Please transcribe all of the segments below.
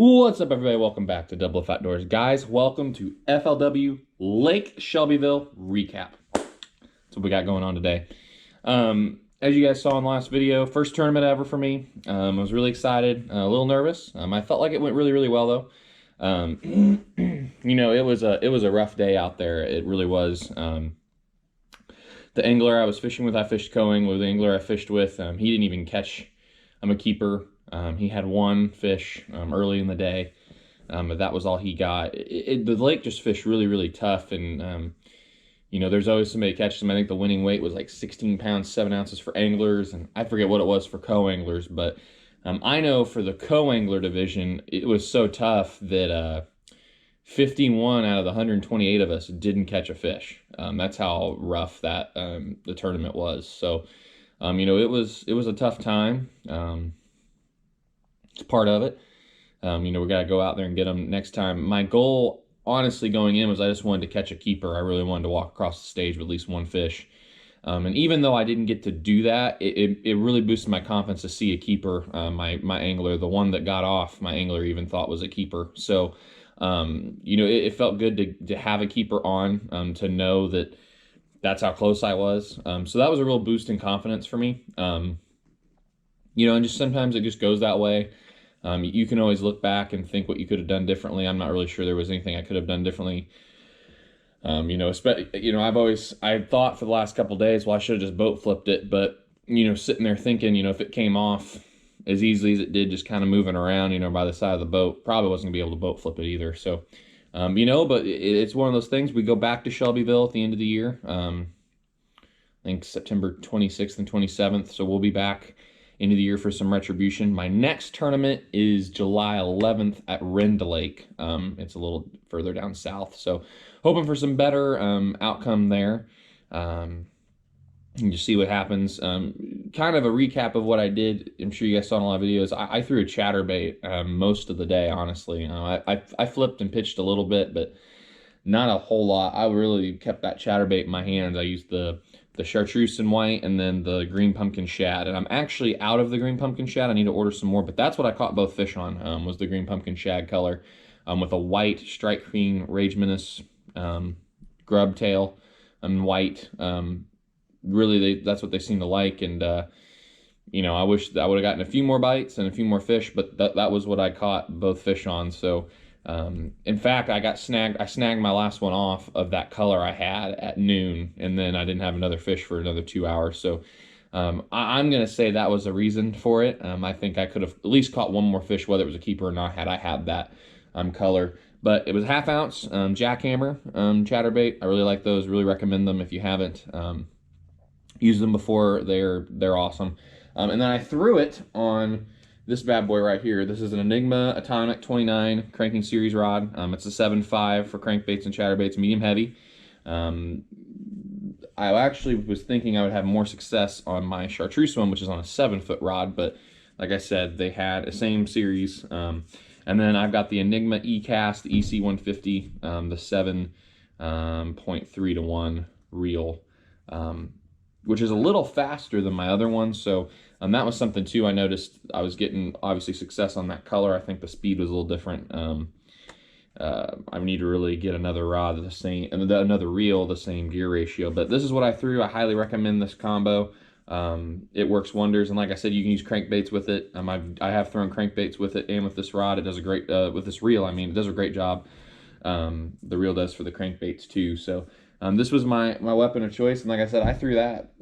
What's up, everybody? Welcome back to Double F Outdoors. Guys, welcome to FLW Lake Shelbyville recap. That's what we got going on today. As you guys saw in the last video, first tournament ever for me. I was really excited, a little nervous. I felt like it went really well, though. You know, it was a rough day out there. It really was. The angler I was fishing with, I fished co-angler. The angler I fished with, he didn't even catch a keeper. He had one fish early in the day, but that was all he got. The lake just fished really tough, and you know, there's always somebody catches them. I think the winning weight was like 16 pounds, 7 ounces for anglers, and I forget what it was for co-anglers, but I know for the co-angler division, it was so tough that 51 out of the 128 of us didn't catch a fish. That's how rough that the tournament was. So, you know, it was a tough time. It's part of it. You know, we got to go out there and get them next time. My goal, honestly, going in was I just wanted to catch a keeper. I really wanted to walk across the stage with at least one fish. And even though I didn't get to do that, it really boosted my confidence to see a keeper. My angler, the one that got off, my angler even thought was a keeper. So, you know, it felt good to have a keeper on, to know that that's how close I was. So that was a real boost in confidence for me. You know, and just sometimes it just goes that way. You can always look back and think what you could have done differently. I'm not really sure there was anything I could have done differently. You know, I've thought for the last couple of days, well, I should have just boat flipped it. But, you know, sitting there thinking, you know, if it came off as easily as it did, just kind of moving around, you know, by the side of the boat, probably wasn't going to be able to boat flip it either. So, you know, but it's one of those things. We go back to Shelbyville at the end of the year. I think September 26th and 27th. So we'll be back into the year for some retribution. My next tournament is July 11th at Rend Lake. It's a little further down south, so hoping for some better outcome there. And just see what happens. Kind of a recap of what I did. I'm sure you guys saw in a lot of videos. I threw a chatterbait most of the day, honestly. I flipped and pitched a little bit, but not a whole lot. I really kept that chatterbait in my hands. I used the chartreuse and white, and then the green pumpkin shad. And I'm actually out of the green pumpkin shad. I need to order some more, but that's what I caught both fish on, was the green pumpkin shad color, with a white strike queen rage menace grub tail and white. Really, that's what they seem to like. And you know, I wish that I would have gotten a few more bites and a few more fish, but that was what I caught both fish on. So in fact, I snagged my last one off of that color I had at noon, and then I didn't have another fish for another 2 hours. So I'm going to say that was a reason for it. I think I could have at least caught one more fish, whether it was a keeper or not, had I had that color. But it was ½ ounce Jackhammer chatterbait. I really like those. Really recommend them if you haven't used them before. They're awesome. And then I threw it on this bad boy right here. This is an Enigma Atomic 29 cranking series rod. It's a 7.5 for crankbaits and chatterbaits, medium heavy. I actually was thinking I would have more success on my chartreuse one, which is on a 7-foot rod, but like I said, they had a same series. And then I've got the Enigma E-Cast EC150, the 7.3 to 1 reel, which is a little faster than my other one. So that was something too. I noticed I was getting obviously success on that color. I think the speed was a little different. I need to really get another rod the same, and another reel the same gear ratio. But this is what I threw. I highly recommend this combo. It works wonders, and like I said, you can use crankbaits with it. I have thrown crankbaits with it and with this rod. It does a great with this reel. I mean, it does a great job. The reel does for the crankbaits too. So this was my weapon of choice, and like I said, I threw that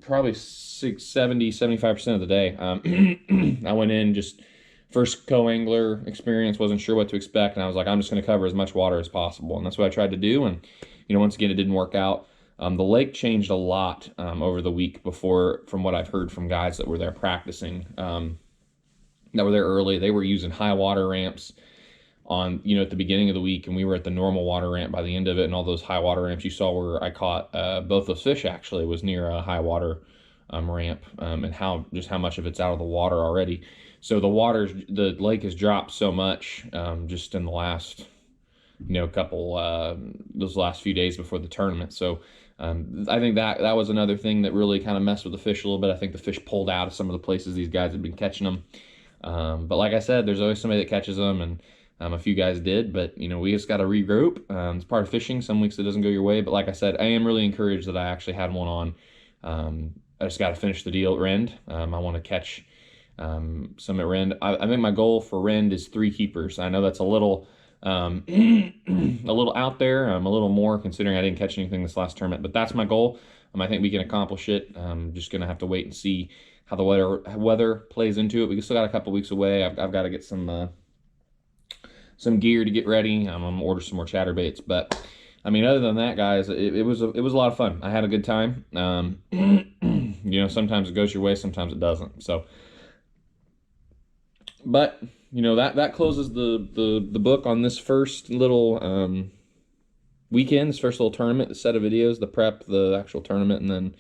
probably 75% of the day. I went in just first co-angler experience, wasn't sure what to expect, and I was like, I'm just going to cover as much water as possible, and that's what I tried to do. And you know, once again, it didn't work out. The lake changed a lot over the week before, from what I've heard from guys that were there practicing, that were there early. They were using high water ramps on, you know, at the beginning of the week, and we were at the normal water ramp by the end of it. And all those high water ramps you saw where I caught both those fish actually was near a high water ramp, and how much of it's out of the water already. So the lake has dropped so much just in the last, you know, those last few days before the tournament. So I think that was another thing that really kind of messed with the fish a little bit. I think the fish pulled out of some of the places these guys had been catching them. But like I said, there's always somebody that catches them, and a few guys did. But we just got to regroup. It's part of fishing. Some weeks it doesn't go your way, but like I said, I am really encouraged that I actually had one on. I just got to finish the deal at Rend. I want to catch some at Rend. I think my goal for Rend is 3 keepers. I know that's a little a little out there. A little more considering I didn't catch anything this last tournament, but that's my goal. I think we can accomplish it. I'm just gonna have to wait and see how the weather plays into it. We still got a couple weeks away. I've got to get some gear to get ready. I'm gonna order some more chatterbaits, but other than that, guys, it was a lot of fun. I had a good time. Sometimes it goes your way, sometimes it doesn't. So, but that closes the book on this first little weekend, this first little tournament, the set of videos, the prep, the actual tournament, and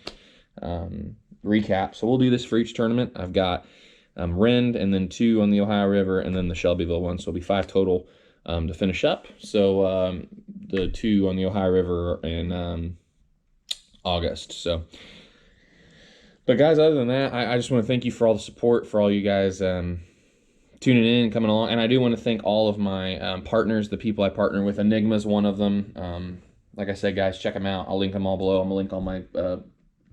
then recap. So we'll do this for each tournament. I've got Rend, and then 2 on the Ohio River, and then the Shelbyville one. So it'll be 5 total to finish up. So the 2 on the Ohio River in August. So, but guys, other than that, I just want to thank you for all the support, for all you guys tuning in and coming along. And I do want to thank all of my partners, the people I partner with. Enigma is one of them. Like I said, guys, check them out. I'll link them all below. I'm going to link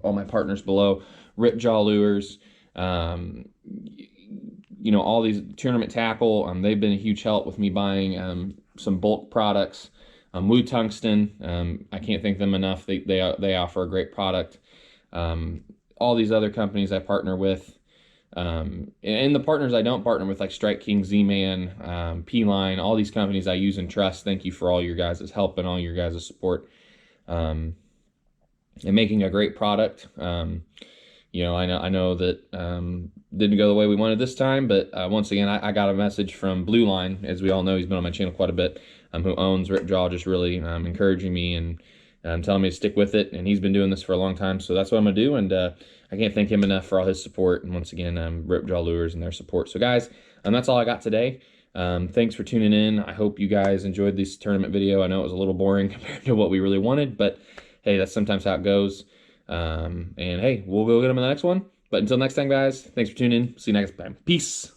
all my partners below. Ripjaw Lures, all these tournament tackle. They've been a huge help with me buying some bulk products. Woo Tungsten, I can't thank them enough. They offer a great product. All these other companies I partner with. And the partners I don't partner with, like Strike King, Z-Man, P-Line, all these companies I use and trust. Thank you for all your guys' help and all your guys' support and making a great product. I know that didn't go the way we wanted this time, but once again, I got a message from Blue Line. As we all know, he's been on my channel quite a bit, who owns Ripjaw, just really encouraging me and telling me to stick with it. And he's been doing this for a long time, so that's what I'm going to do. And I can't thank him enough for all his support. And once again, Ripjaw Lures and their support. So guys, that's all I got today. Thanks for tuning in. I hope you guys enjoyed this tournament video. I know it was a little boring compared to what we really wanted, but hey, that's sometimes how it goes. And hey, we'll go get them in the next one. But until next time, guys, thanks for tuning in. See you next time. Peace.